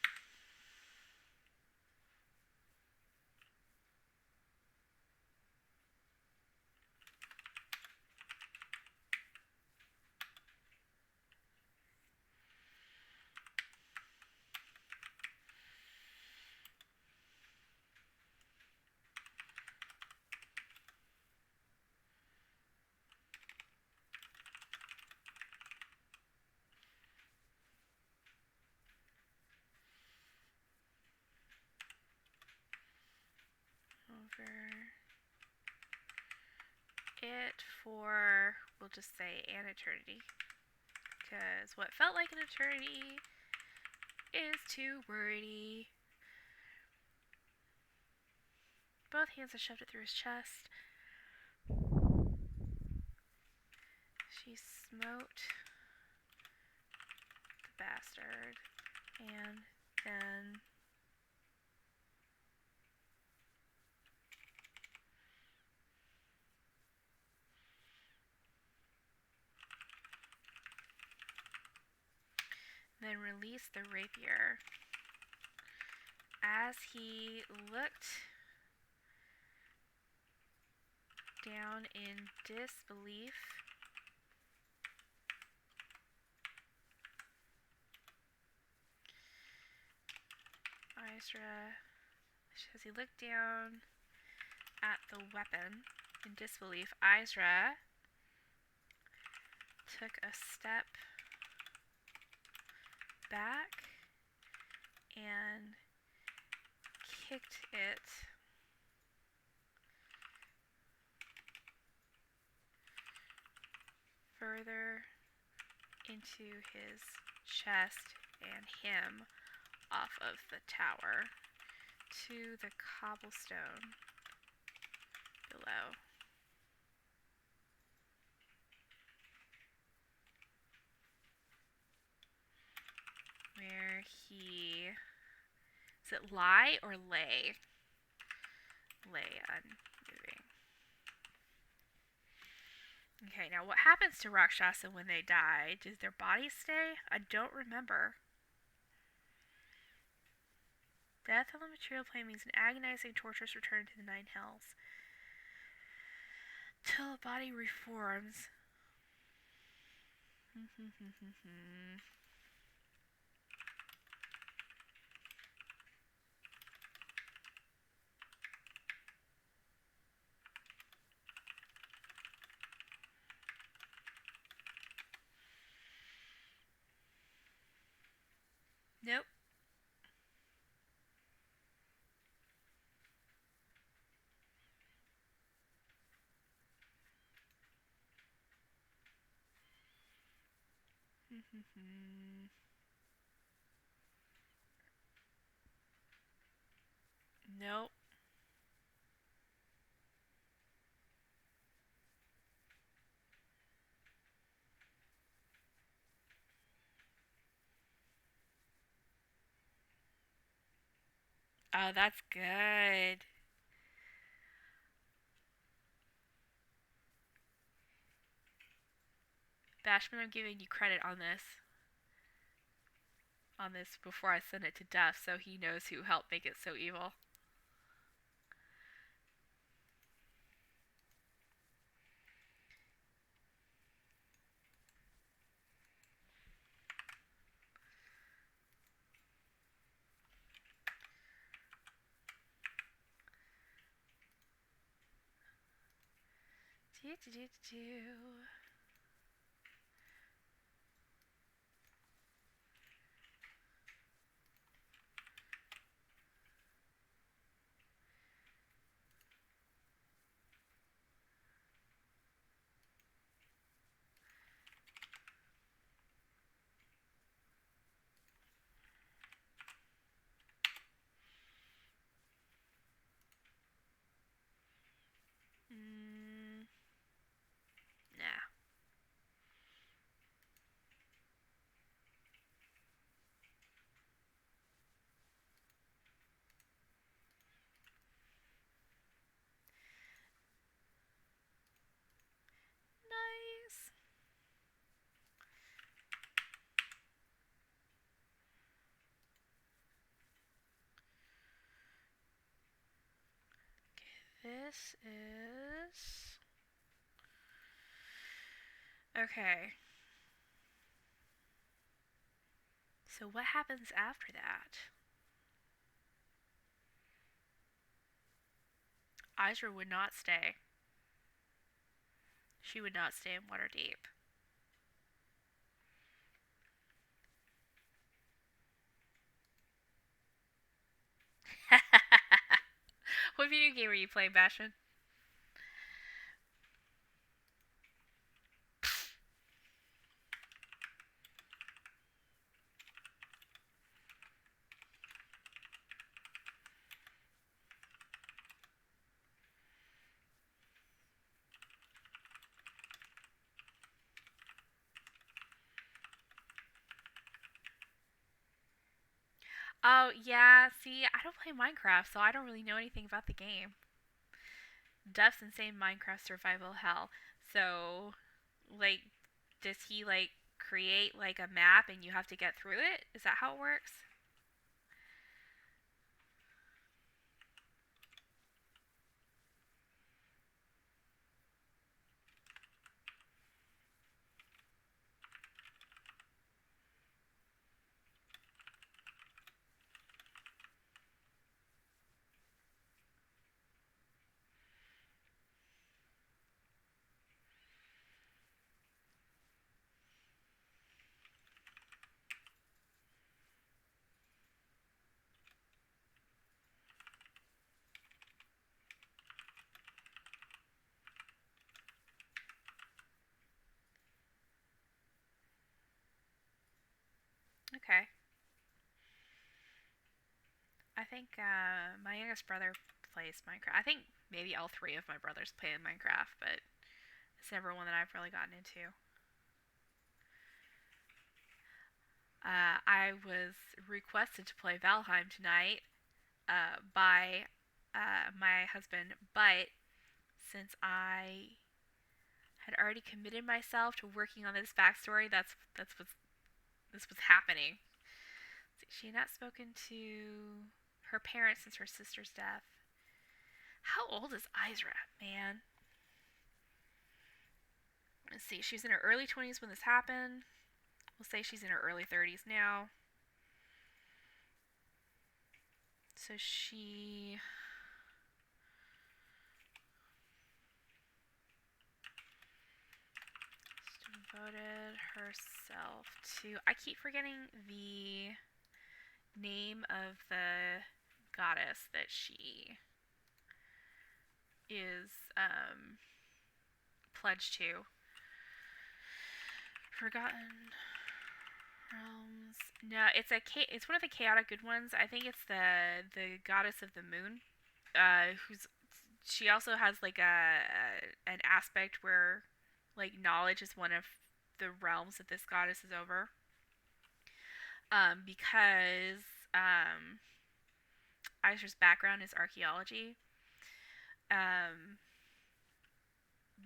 A: Over it for, we'll just say, an eternity. Because what felt like an eternity is too wordy. Both hands are shoved it through his chest. She smote the bastard, and then released the rapier. As he looked down in disbelief, Isra, as he looked down at the weapon in disbelief, Isra took a step back and kicked it further into his chest and him off of the tower to the cobblestone below. Where he... Is it lie or lay? Lay unmoving. Okay, now what happens to Rakshasa when they die? Does their bodies stay? I don't remember. Death on the material plane means an agonizing, torturous return to the nine hells. Till the body reforms. Nope. Nope. Oh, that's good. Bashman, I'm giving you credit on this. On this before I send it to Duff, so he knows who helped make it so evil. This is... Okay. So what happens after that? Isra would not stay. She would not stay in Waterdeep. What video game are you playing, Bastion? Oh, yeah, see, I don't play Minecraft, so I don't really know anything about the game. Duff's insane Minecraft survival hell. So, like, does he, like, create, like, a map and you have to get through it? Is that how it works? Okay. I think my youngest brother plays Minecraft. I think maybe all three of my brothers play Minecraft, but it's never one that I've really gotten into. I was requested to play Valheim tonight by my husband, but since I had already committed myself to working on this backstory, that's what's this was happening. She had not spoken to her parents since her sister's death. How old is Isra, man? Let's see. She's in her early 20s when this happened. We'll say she's in her early 30s now. So she devoted herself to... I keep forgetting the name of the goddess that she is pledged to. Forgotten Realms. No, it's one of the chaotic good ones. I think it's the goddess of the moon. Who's she also has like an aspect where like knowledge is one of the realms that this goddess is over. Because Isra's background is archaeology. Um,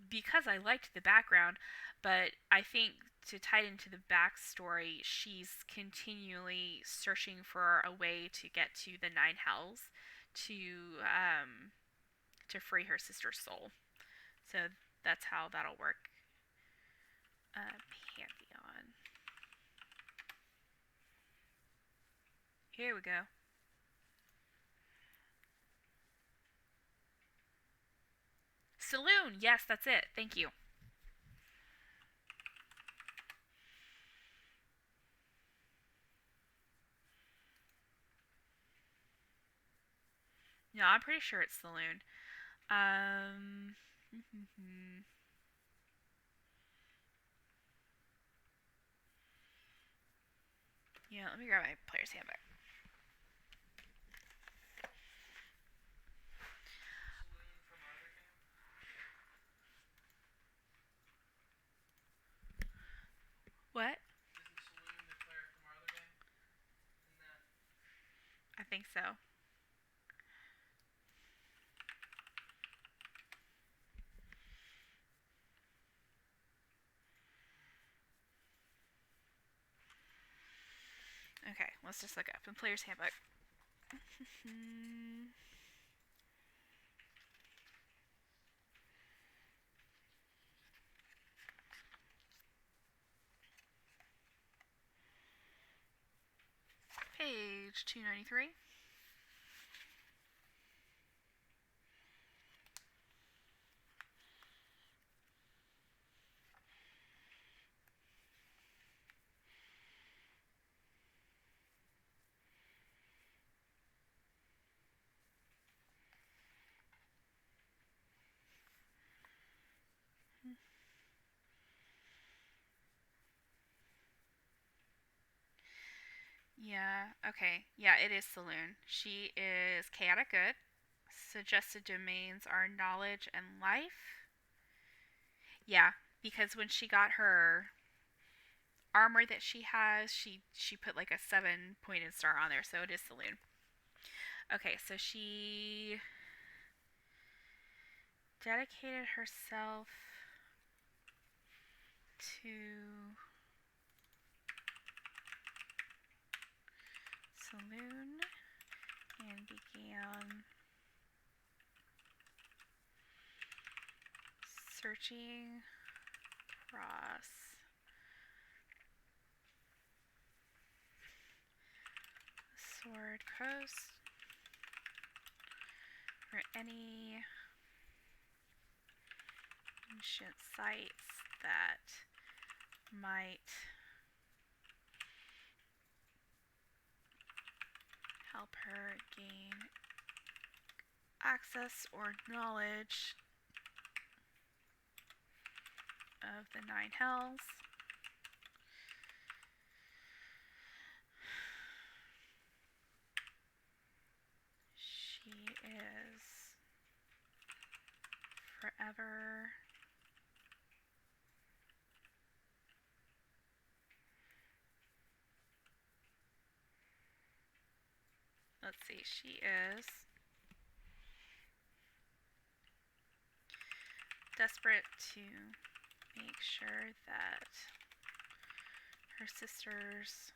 A: because I liked the background, but I think to tie it into the backstory, she's continually searching for a way to get to the Nine Hells to um, to free her sister's soul. So that's how that'll work. Pantheon. Here we go. Saloon. Yes, that's it. Thank you. No, I'm pretty sure it's Saloon. Um. Yeah, let me grab my player's handbook. What? I think so. Okay, let's just look up in player's handbook. Page 293. Yeah, okay. Yeah, it is Saloon. She is chaotic good. Suggested domains are knowledge and life. Yeah, because when she got her armor that she has, she put like a 7-pointed star on there, so it is Saloon. Okay, so she dedicated herself to Saloon and began searching across Sword Coast for any ancient sites that might help her gain access or knowledge of the Nine Hells. She is forever let's see, she is desperate to make sure that her sister's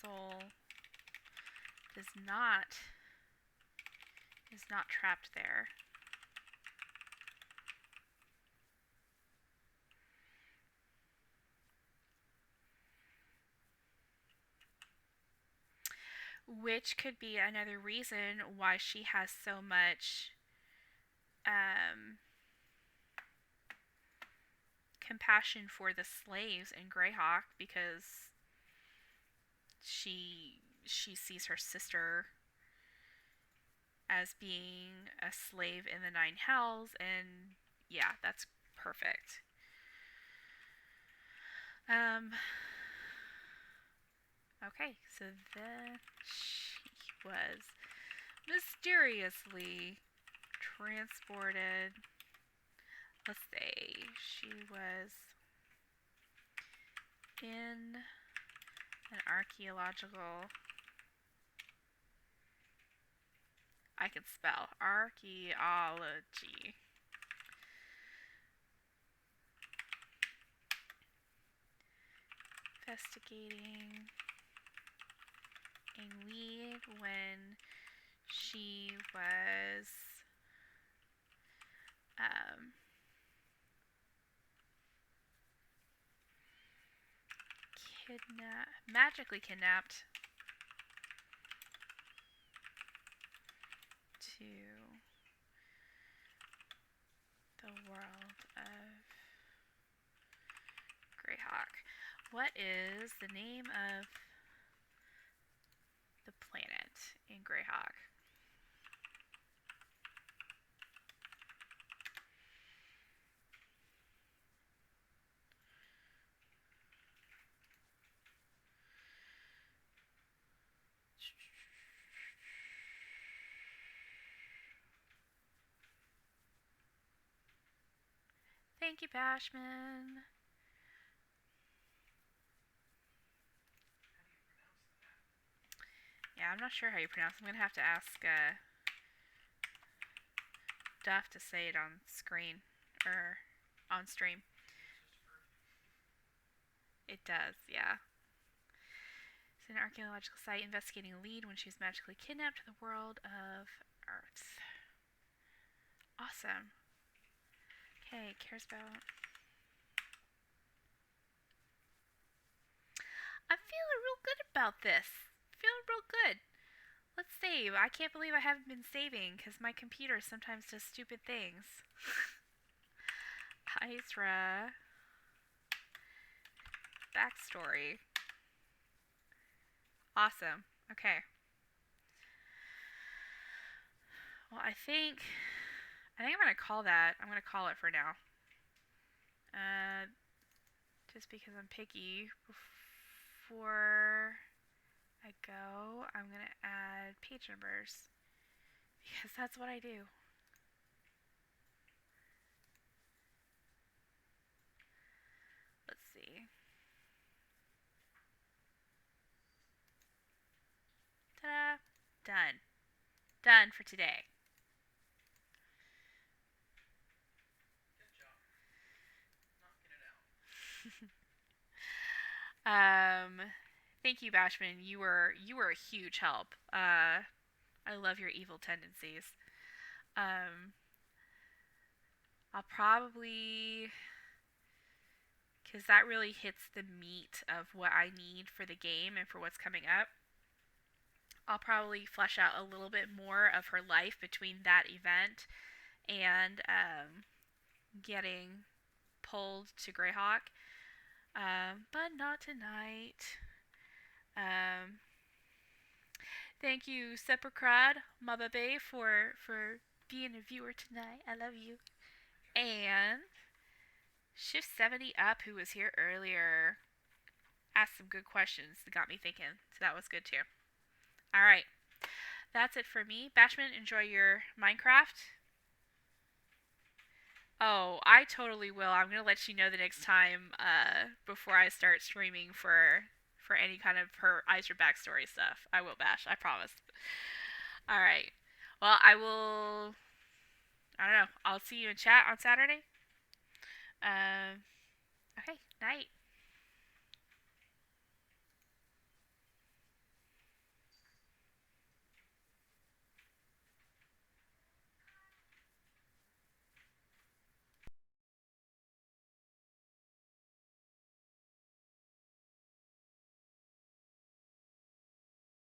A: soul is not trapped there. Which could be another reason why she has so much compassion for the slaves in Greyhawk, because she sees her sister as being a slave in the Nine Hells, and yeah, that's perfect. Okay, so then she was mysteriously transported. Let's say she was in an archaeological. I can spell archaeology. Investigating a lead when she was magically kidnapped to the world of Greyhawk. What is the name of the planet in Greyhawk? Thank you, Bashman. Yeah, I'm not sure how you pronounce it. I'm gonna have to ask Duff to say it on screen or on stream. It does, yeah. It's an archaeological site investigating a lead when she's magically kidnapped to the world of Earth. Awesome. Okay, cares about. I'm feeling real good about this. Feeling real good. Let's save. I can't believe I haven't been saving because my computer sometimes does stupid things. Isra. Backstory. Awesome. Okay. Well, I think I'm gonna call that. I'm gonna call it for now. Just because I'm picky. Before I go, I'm gonna add page numbers because that's what I do. Let's see. Ta-da! Done. Done for today. Um, Thank you, Bashman. You were a huge help. I love your evil tendencies. Um, I'll probably, because that really hits the meat of what I need for the game and for what's coming up. I'll probably flesh out a little bit more of her life between that event and getting pulled to Greyhawk. But not tonight. Um, Thank you, Sepulcrad, Mababe, for being a viewer tonight. I love you. And Shift 70 Up, who was here earlier, asked some good questions that got me thinking. So that was good too. Alright, that's it for me. Bashman, enjoy your Minecraft. Oh, I totally will. I'm gonna let you know the next time before I start streaming for any kind of her Isra backstory stuff. I will, Bash. I promise. All right. Well, I will. I don't know. I'll see you in chat on Saturday. Um. Okay. Night.